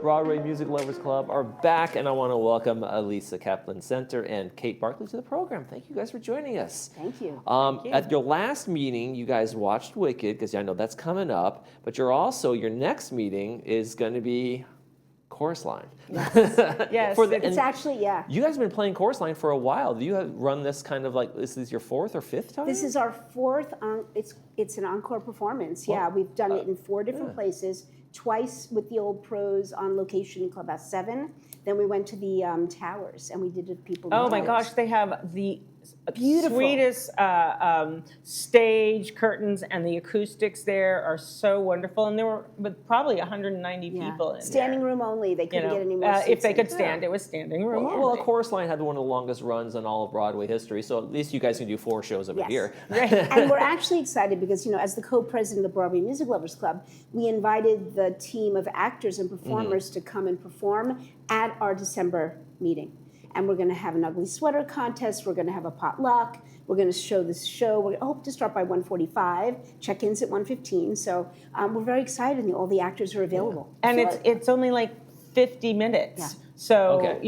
Broadway Music Lovers Club are back, and I want to welcome Lisa Kaplan-Center and Kate Barkley to the program. Thank you guys for joining us. Thank you. Thank you. At your last meeting, you guys watched Wicked, because I know that's coming up, but your next meeting is going to be Chorus Line. Yes, It's actually, yeah. You guys have been playing Chorus Line for a while. Do you have run this kind of like, this is your fourth or fifth time? This is our fourth, it's an encore performance. Yeah, we've done it in 4 different places, twice with the Old Pros on location in Clubhouse 7. Then we went to the Towers and we did it at People in Oh my Towers. gosh, they have the Beautiful. sweetest stage curtains, and the acoustics there are so wonderful. And there were probably 190 people in Standing there. room only. They couldn't get any more seats if they in. could stand, it was standing room Well, only. Chorus Line had one of the longest runs in all of Broadway history, so at least you guys can do 4 shows of it Yes. here. And we're actually excited because, as the co-president of the Broadway Music Lovers Club, we invited the team of actors and performers to come and perform at our December meeting. And we're going to have an ugly sweater contest. We're going to have a potluck. We're going to show this show. We hope to start by 1:45. Check-ins at 1:15. So we're very excited, and all the actors are available. And So, it's only like 50 minutes. Yeah. So,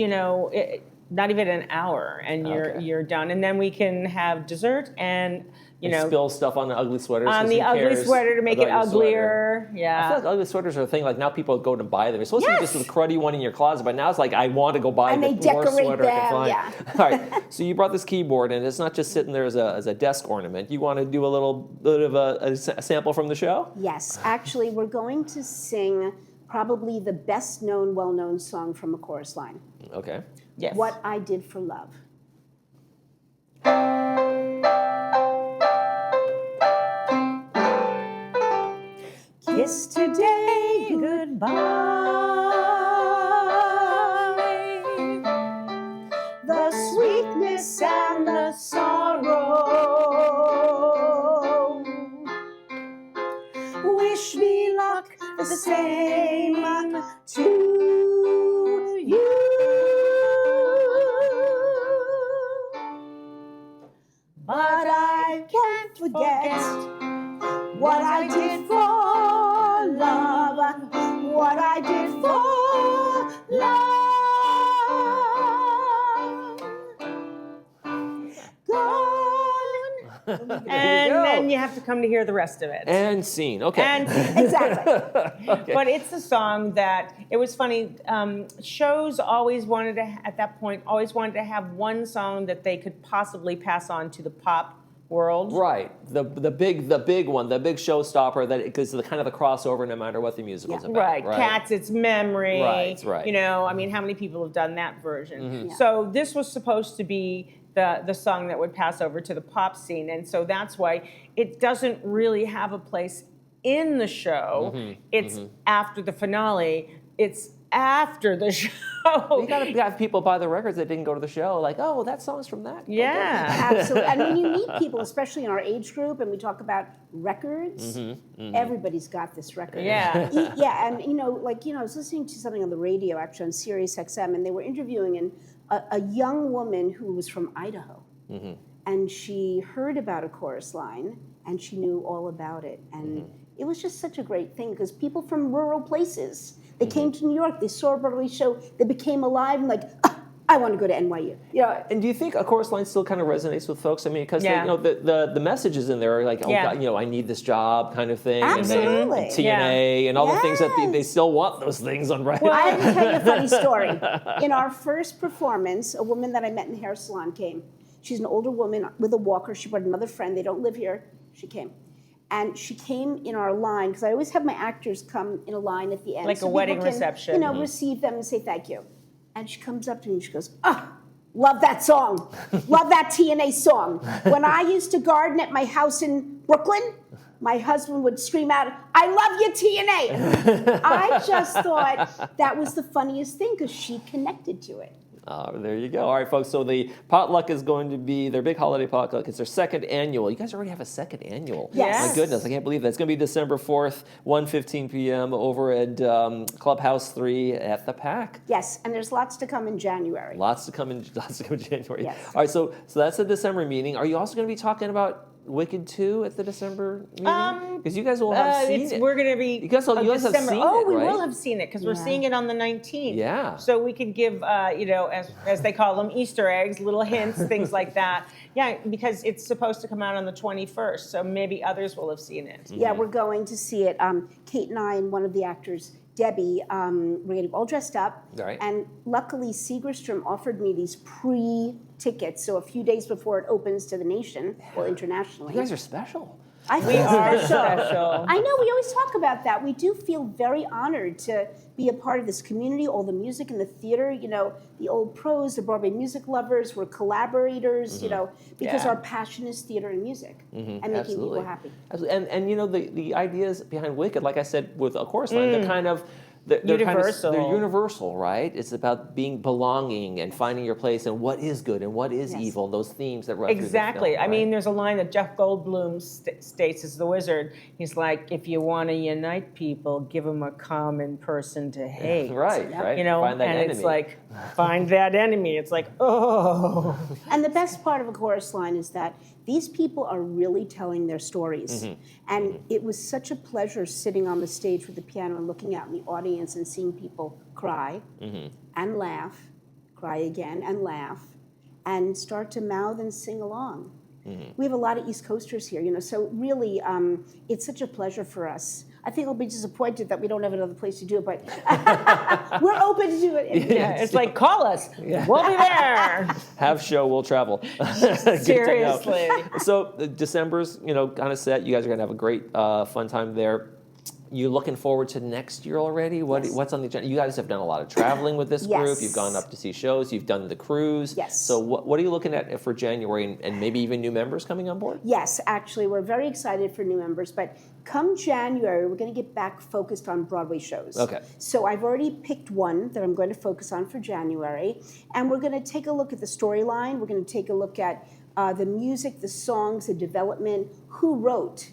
not even an hour, and you're done. And then we can have dessert and, Spill stuff on the ugly sweaters. on the ugly sweater to make it about your sweater. uglier. Yeah. I feel like ugly sweaters are a thing. Like now people go to buy them. It's supposed to be just a cruddy one in your closet, but now it's like I want to go buy And the they worst decorate sweater I can them, find. yeah. All right. So you brought this keyboard, and it's not just sitting there as a desk ornament. You want to do a little bit of a sample from the show? Yes, actually, we're going to sing probably the best-known, well-known song from a Chorus Line. Okay. Yes. What I Did for Love. Kiss today goodbye. The sweetness and the sorrow. Wish me luck the same to you. But I can't forget what I did for love, what I did for love. Gone. And then you have to come to hear the rest of it. And scene. Okay. And Exactly. Okay. But it's a song that, it was funny, shows always wanted to, at that point, always wanted to have one song that they could possibly pass on to the pop world. Right, the big one, the big showstopper that because the kind of the crossover no matter what the musical's about. Right, Cats, It's Memory. Right. I mean, how many people have done that version? Mm-hmm. Yeah. So this was supposed to be the song that would pass over to the pop scene, and so that's why it doesn't really have a place in the show. Mm-hmm. It's after the finale. It's after the show. You gotta have people buy the records that didn't go to the show, like, oh, that song's from that. Yeah. Absolutely. And when you meet people, especially in our age group, and we talk about records, everybody's got this record. Yeah. Yeah, and I was listening to something on the radio, actually on Sirius XM, and they were interviewing a young woman who was from Idaho. And she heard about a Chorus Line, and she knew all about it. And it was just such a great thing, because people from rural places, they came to New York, they saw a Broadway show, they became alive, and I want to go to NYU. And do you think a Chorus Line still kind of resonates with folks? I mean, because the messages in there are like, oh, God, I need this job kind of thing. Absolutely. And TNA and all the things that they still want those things on right. Well, I have to tell you a funny story. In our first performance, a woman that I met in the hair salon came. She's an older woman with a walker. She brought another friend. They don't live here. She came. And she came in our line, because I always have my actors come in a line at the end. Like a wedding reception. Receive them and say thank you. And she comes up to me and she goes, love that song. Love that TNA song. When I used to garden at my house in Brooklyn, my husband would scream out, I love you, TNA. I just thought that was the funniest thing, because she connected to it. There you go. All right, folks. So the potluck is going to be their big holiday potluck. It's their second annual. You guys already have a second annual. Yes. My goodness, I can't believe that. It's going to be December 4th, 1:15 p.m. over at Clubhouse 3 at the PAC. Yes, and there's lots to come in January. Lots to come in January. Yes. All right, so that's the December meeting. Are you also going to be talking about Wicked 2 at the December meeting? Because you guys will have seen it. We're going to be. You guys have December. seen Oh, it, we right? will have seen it because we're seeing it on the 19th. Yeah. So we could give, as they call them, Easter eggs, little hints, things like that. Yeah, because it's supposed to come out on the 21st, so maybe others will have seen it. Yeah, we're going to see it. Kate and I and one of the actors, Debbie, we're getting all dressed up. Right. And luckily, Segerstrom offered me these pre-tickets, so a few days before it opens to the nation, or internationally. You guys are special. I We feel are special. special. I know, we always talk about that. We do feel very honored to be a part of this community, all the music and the theater, the old pros, the Broadway music lovers, we're collaborators, because Yeah. our passion is theater and music and making people happy. Absolutely. And the ideas behind Wicked, like I said with A Chorus Line, they're kind of they're Universal. They're universal, right? It's about being belonging and finding your place and what is good and what is evil. Those themes that run through the Exactly. film, I mean, right? there's a line that Jeff Goldblum states as the wizard. He's like, if you want to unite people, give them a common person to hate. Right. Find that and enemy. it's like, find that enemy. It's like, oh. And the best part of A Chorus Line is that these people are really telling their stories. And it was such a pleasure sitting on the stage with the piano and looking out in the audience and seeing people cry and laugh, cry again and laugh, and start to mouth and sing along. We have a lot of East Coasters here, so really it's such a pleasure for us. I think I'll be disappointed that we don't have another place to do it, but we're open to do it. Yeah, it's like, call us. We'll be there. Have show, we'll travel. Good to know. Seriously. So December's, kind of set. You guys are going to have a great fun time there. You looking forward to next year already? What's on the agenda? You guys have done a lot of traveling with this group. You've gone up to see shows. You've done the cruise. Yes. So what are you looking at for January and maybe even new members coming on board? Yes, actually, we're very excited for new members, but come January, we're going to get back focused on Broadway shows. Okay. So I've already picked one that I'm going to focus on for January, and we're going to take a look at the storyline. We're going to take a look at the music, the songs, the development, who wrote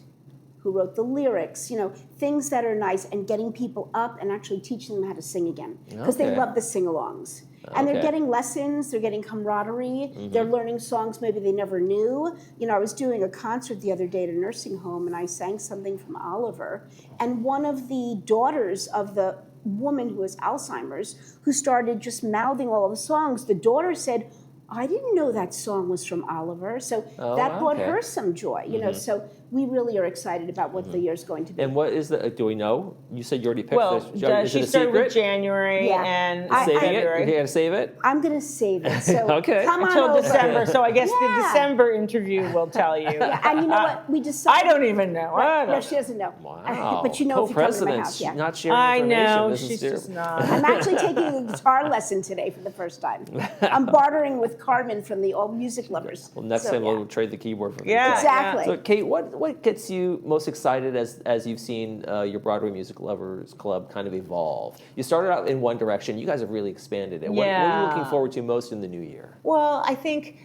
the lyrics, things that are nice, and getting people up and actually teaching them how to sing again. Because they love the sing-alongs. And they're getting lessons, they're getting camaraderie, they're learning songs maybe they never knew. I was doing a concert the other day at a nursing home, and I sang something from Oliver. And one of the daughters of the woman who has Alzheimer's, who started just mouthing all of the songs, the daughter said, I didn't know that song was from Oliver. So that brought her some joy, So we really are excited about what the year's going to be. And what is do we know? You said you already picked Well, this. Is it she a started secret? with January and Saving February. it? You're going to save it? I'm going to save it. So Okay. come on Until over. December. So I guess the Yeah. December interview will tell you. And you know what? We decided. I don't even know. I No, don't she doesn't know. Wow. But you know if you come to my house, Co-presidents, not sharing I information. know. This is She's terrible. just not. I'm actually taking a guitar lesson today for the first time. I'm bartering with Carmen from the Old Music Lovers. Well, next So, time yeah. we'll trade the keyboard from Yeah. you. Exactly. So, Kate, what gets you most excited as you've seen your Broadway Music Lovers Club kind of evolve? You started out in one direction. You guys have really expanded it. What are you looking forward to most in the new year? Well, I think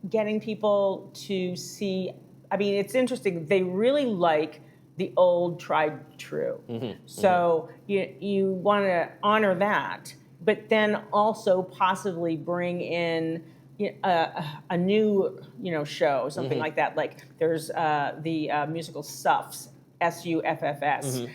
getting people to see, it's interesting. They really like the old tried true. So you want to honor that, but then also possibly bring in a new show, something like that. Like there's the musical Suffs, SUFFS.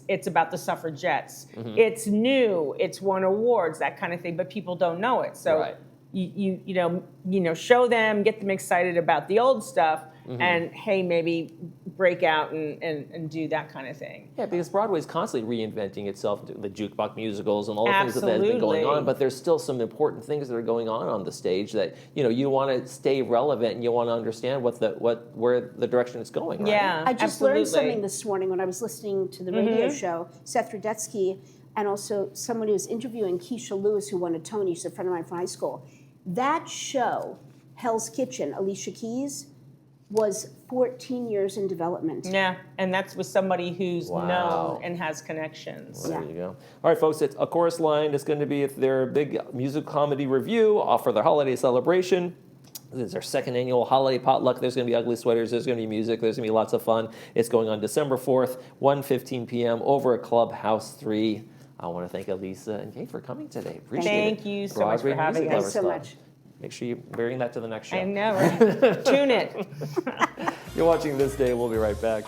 It's about the suffragettes. It's new. It's won awards, that kind of thing. But people don't know it. So Right. you show them, get them excited about the old stuff, and hey, maybe break out and do that kind of thing. Yeah, because Broadway's constantly reinventing itself, the jukebox musicals and all the things that have been going Absolutely. on, but there's still some important things that are going on the stage that, you want to stay relevant and you want to understand where the direction it's going, right? Yeah, I just learned absolutely. something this morning when I was listening to the radio show, Seth Rudetsky, and also someone who was interviewing Keisha Lewis, who won a Tony. She's a friend of mine from high school. That show, Hell's Kitchen, Alicia Keys, was 14 years in development. Yeah, and that's with somebody who's Wow. known and has connections. Well, there you go. All right, folks, it's A Chorus Line. It's going to be their big music comedy review for their holiday celebration. This is their second annual holiday potluck. There's going to be ugly sweaters. There's going to be music. There's going to be lots of fun. It's going on December 4th, 1:15 p.m. over at Clubhouse 3. I want to thank Elisa and Kate for coming today. Appreciate it. Thank you so much for Broadway having Music us. Lovers Thanks so Club. much. Make sure you bring that to the next show. I know, right? Tune it. You're watching This Day. We'll be right back.